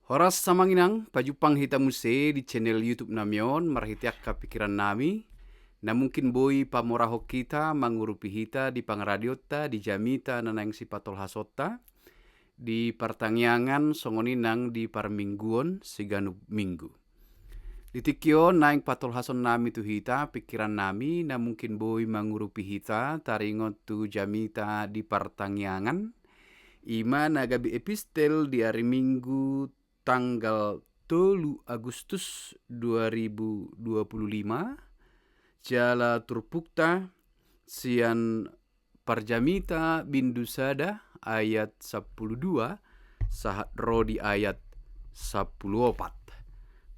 Horas samanginang, pajupang hita muse di channel YouTube namion, marahitiak kapikiran nami, na mungkin boy pamoraho kita mangurupi hita di pangradiota, di jamita nanang si patol hasota, di pertangyangan songoninang di parmingguon siganu minggu. Di tikyo naing patol hason nami tu hita, pikiran nami na mungkin boy mangurupi hita, taringot tu jamita di pertangyangan, ima nagabi epistel di hari Minggu tanggal 3 Agustus 2025 jala turpukta sian parjamita bindusada ayat 12 sahat rodi ayat 14.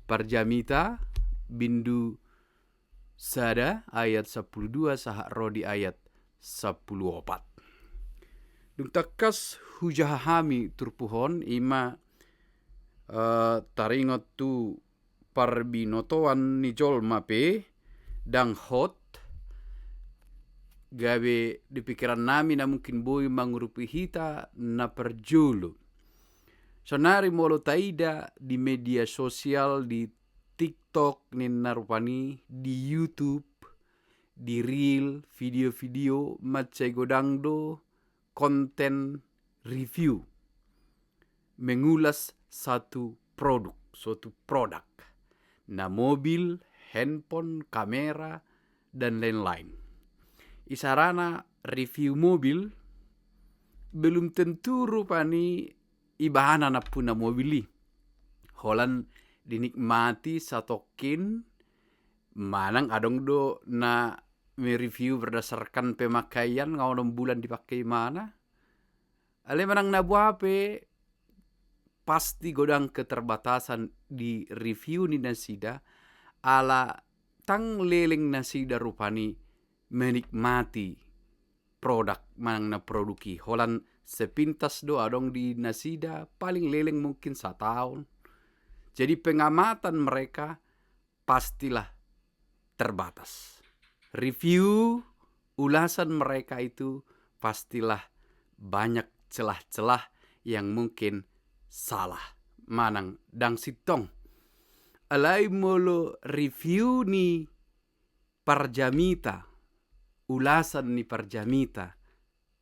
Parjamita bindu sada ayat 12 sahat rodi ayat 14. Dung takas hujahami turpuhon ima taringot tu parbinotoan ni jolma pe dang hot gawe di pikiran nami na mungkin boy mangurupi hita na perjulu. Sonari molo taida di media sosial, di TikTok ni narupani, di YouTube, di reel, video-video macai godangdo, konten review, mengulas suatu produk, na mobil, handphone, kamera, dan lain-lain. Isarana review mobil, belum tentu rupani ibahana na puna mobili. Holan dinikmati satokin, manang adong do na mereview berdasarkan pemakaian ngawon bulan dipakai mana. Ale manang nabuape pasti godang keterbatasan di review ni nasida ala tang leleng nasida rupani menikmati produk manang na produki. Holan sepintas do adong di nasida paling leleng mungkin 1 tahun. Jadi pengamatan mereka pastilah terbatas. Review ulasan mereka itu pastilah banyak celah-celah yang mungkin salah. Manang dang sitong. Alai molo review ni parjamita, ulasan ni parjamita,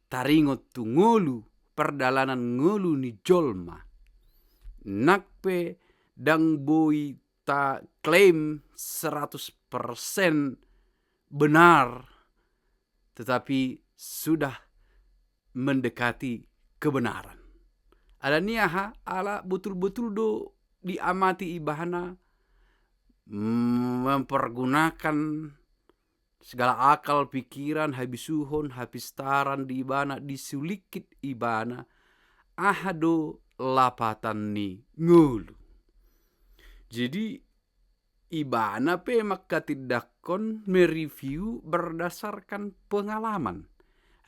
taringot tu ngolu, perdalanan ngolu ni jolma. Nakpe dang boy ta klaim 100% benar, tetapi sudah mendekati kebenaran. Ada niaha ala betul-betul do diamati ibahana mempergunakan segala akal pikiran habis suhon habis taran di ibana disulikit ibana ahado lapatan ni ngulu. Jadi ibana pe makatidakon mereview berdasarkan pengalaman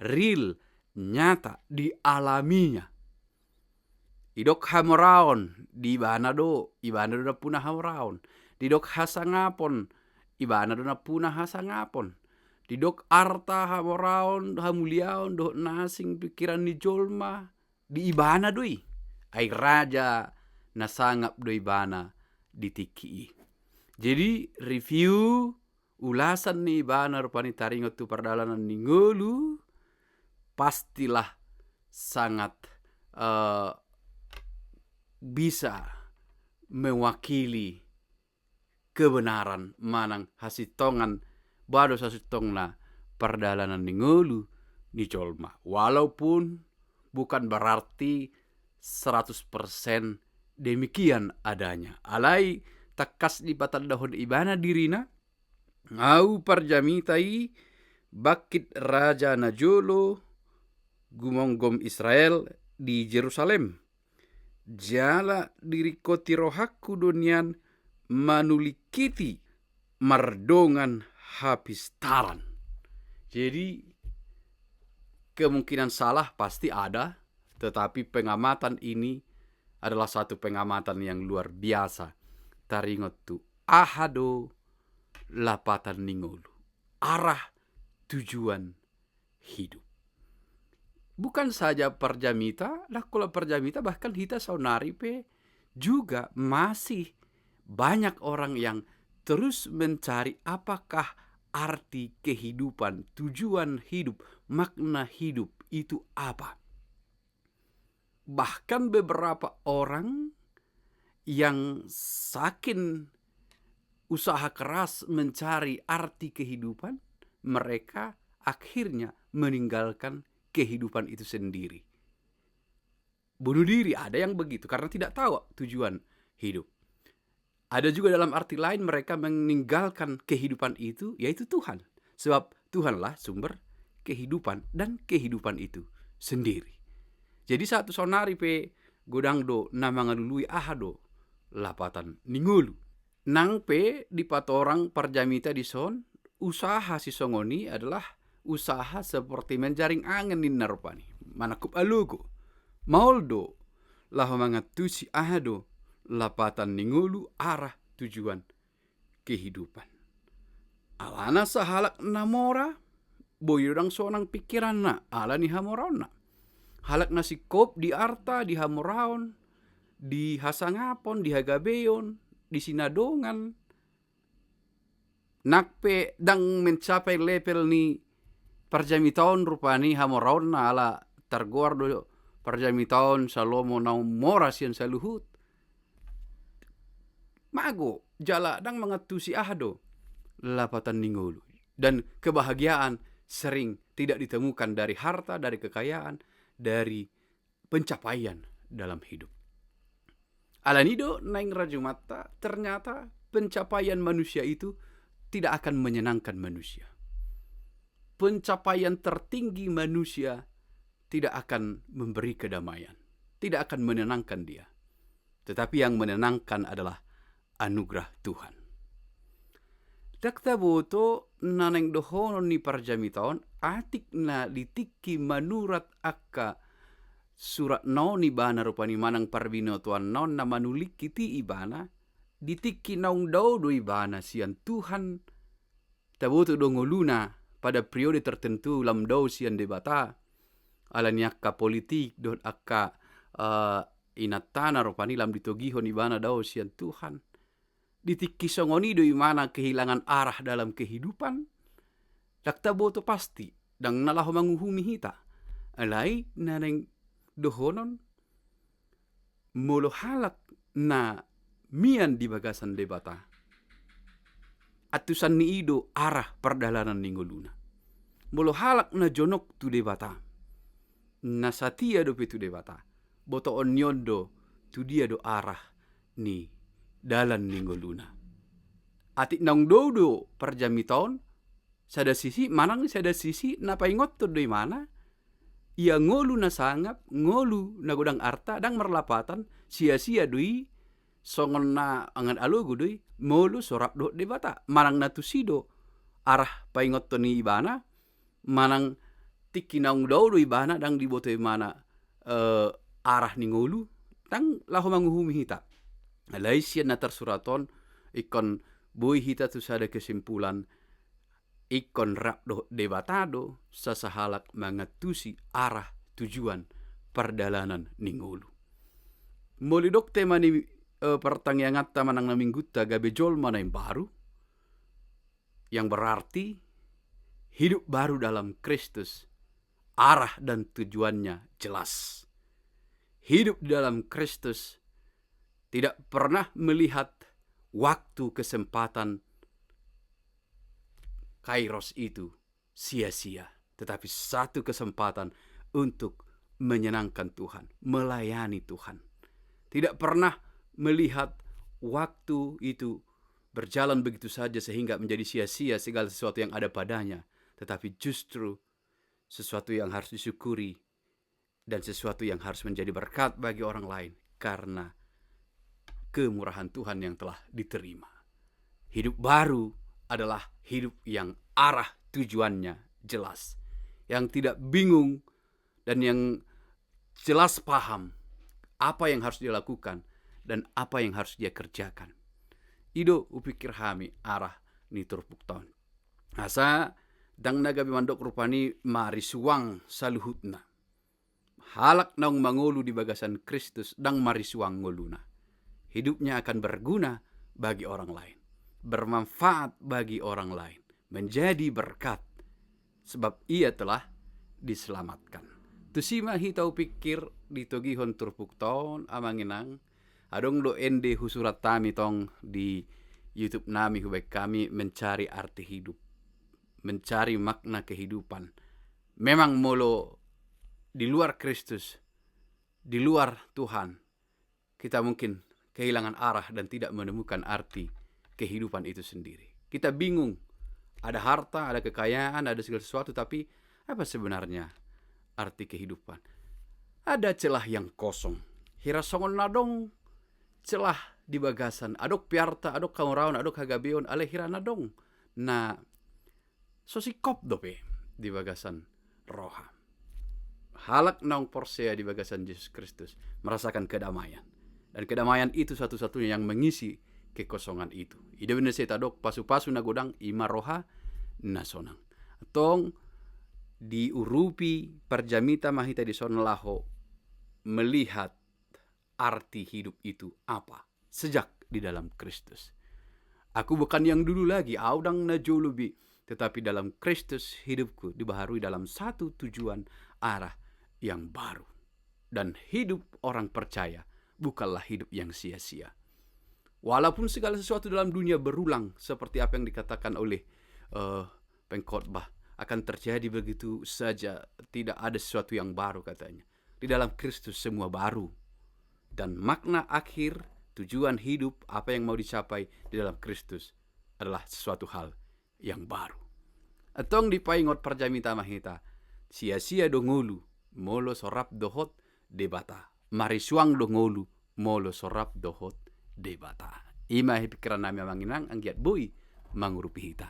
real, nyata, dialaminya. Idok hamraon di ibana do na punah hamraon. Didok hasangapon ibana do na punah hasangapon. Didok arta hamraon hamuliaon do nasing pikiran ni jolma di ibana doi. Ai raja nasangap do ibana ditiki. Jadi review ulasan ni ibana rupani taringot tu perdalanan ni ngolu pastilah sangat bisa mewakili kebenaran manang hasitongan bado hasitongna perdalanan ni ngolu ni jolma. Walaupun bukan berarti 100% demikian adanya. Alai takas di batal dahon ibana dirina ngau parjamitai bakit raja najolo gumonggom Israel di Jerusalem. Jala dirikoti rohaku donian manulikiti mardongan habis taran. Jadi kemungkinan salah pasti ada, tetapi pengamatan ini adalah satu pengamatan yang luar biasa. Taringot tu ahado lapatan ningolu. Arah tujuan hidup. Bukan saja perjamita, lah kalau perjamita bahkan hita saunari pe juga masih banyak orang yang terus mencari apakah arti kehidupan, tujuan hidup, makna hidup itu apa. Bahkan beberapa orang yang saking usaha keras mencari arti kehidupan, mereka akhirnya meninggalkan kehidupan itu sendiri. Bunuh diri, ada yang begitu karena tidak tahu tujuan hidup. Ada juga dalam arti lain mereka meninggalkan kehidupan itu, yaitu Tuhan. Sebab Tuhanlah sumber kehidupan dan kehidupan itu sendiri. Jadi satu sonari pe godang do namangalului ahado lapatan ningulu. Nang pe di patorang parjamita di son, usaha si songoni adalah usaha seperti menjaring angin di narupani. Manakup alugo. Mauldo lah mangatusi ahado lapatan ningulu arah tujuan kehidupan. Alana sahalak namora boyodang sonang pikiran na ala ni hamoraon na. Halak nasi kop di arta di hamoraon, di hasangapon, di hagabeon, di sinadongan. Nakpe dang mencapai level ni parjamitaon rupani hamoraon na ala targuardo parjamitaon salomo na mora sian saluhut. Mago jala dang mangatusi ahdo lapatan ningulu. Dan kebahagiaan sering tidak ditemukan dari harta, dari kekayaan, dari pencapaian dalam hidup. Alanido naing rajumata, ternyata pencapaian manusia itu tidak akan menyenangkan manusia. Pencapaian tertinggi manusia tidak akan memberi kedamaian, tidak akan menenangkan dia. Tetapi yang menenangkan adalah anugerah Tuhan. Dakta boto naneng dohonon ni parjamiton atik na litiki manurat akka surat no ni bana rupani manang parbino tuan non na manulik kiti ibana ditiki naung daw do ibana sian Tuhan taboto do ngoluna pada periode tertentu lam daw sian debata alani akka politik don akka inatana rupani lam ditogihon ibana daw sian Tuhan. Ditiki songoni doi mana kehilangan arah dalam kehidupan, dakta boto pasti dang nalaho manguhumi hita. Alai naneng dohonon molo halak na mian di bagasan debata. Atusan ni ido arah perdalanan ninggoluna. Molo halak na jonok tu debata. Na satia do petu debata. Boto onyondo tu dia do arah ni dalan ninggoluna. Atik nang dodo parjamiton sada sisi manang sada sisi napaingot to doi mana ia ngolu na sangap ngolu na godang arta dang merlapatan sia-sia doi songon na angan alogo doi molu sorap do debata manang natusido arah paingot to ni ibana manang tiki nang do ibana dang diboto mana arah ni ngolu dang laho manguhumi hita. Alai sian na tersuraton ikon boy hita tu sada kesimpulan ikon rap do debatado sasahalak mangatusi arah tujuan perdalanan ningulu. Molidok tema ni pertangyangatta manang naminggutta gabejol mana yang baru yang berarti hidup baru dalam Kristus, arah dan tujuannya jelas. Hidup dalam Kristus tidak pernah melihat waktu kesempatan kairos itu sia-sia. Tetapi satu kesempatan untuk menyenangkan Tuhan, melayani Tuhan. Tidak pernah melihat waktu itu berjalan begitu saja sehingga menjadi sia-sia segala sesuatu yang ada padanya. Tetapi justru sesuatu yang harus disyukuri dan sesuatu yang harus menjadi berkat bagi orang lain. Karena kemurahan Tuhan yang telah diterima. Hidup baru adalah hidup yang arah tujuannya jelas. Yang tidak bingung dan yang jelas paham apa yang harus dia lakukan dan apa yang harus dia kerjakan. Ido upikir hami arah ni turpukton. Asa dang nagabi mandok rupani marisuang saluhutna. Halak naung mangolu di bagasan Kristus dang marisuang ngoluna. hidupnya akan berguna bagi orang lain, bermanfaat bagi orang lain, menjadi berkat, sebab ia telah diselamatkan. Tusima hitau pikir ditogihon turpuk taon amanginang, adong lo ende husurat tami tong di YouTube nami hubek kami mencari arti hidup, mencari makna kehidupan. Memang molo di luar Kristus, di luar Tuhan, kita mungkin kehilangan arah dan tidak menemukan arti kehidupan itu sendiri. Kita bingung, ada harta, ada kekayaan, ada segala sesuatu, tapi apa sebenarnya arti kehidupan? Ada celah yang kosong. Hirasongon nadong celah di bagasan. Adok piarta, adok kauraun, adok hagabeon, ale hira nadong. Na sosikop dope di bagasan roha. Halak naung porsea di bagasan Yesus Kristus. Merasakan kedamaian. Dan kedamaian itu satu-satunya yang mengisi kekosongan itu. Ida bener saya tadok pasu-pasu na godang ima roha na sonang. Tong diurupi perjamita mahita di son laho melihat arti hidup itu apa sejak di dalam Kristus. Aku bukan yang dulu lagi, audang na jauh lebih, tetapi dalam Kristus hidupku dibaharui dalam satu tujuan arah yang baru. Dan hidup orang percaya bukanlah hidup yang sia-sia. Walaupun segala sesuatu dalam dunia berulang seperti apa yang dikatakan oleh pengkhotbah, akan terjadi begitu saja, tidak ada sesuatu yang baru katanya. Di dalam Kristus semua baru. Dan makna akhir, tujuan hidup, apa yang mau dicapai di dalam Kristus adalah sesuatu hal yang baru. Atong dipaingot perjamita mahita, sia-sia dongolu, molo sorap dohot debata. Marisuang dongolu, molo sorap dohot debata. Ima pikiran nami manginang anggiat bui mangurupi hita.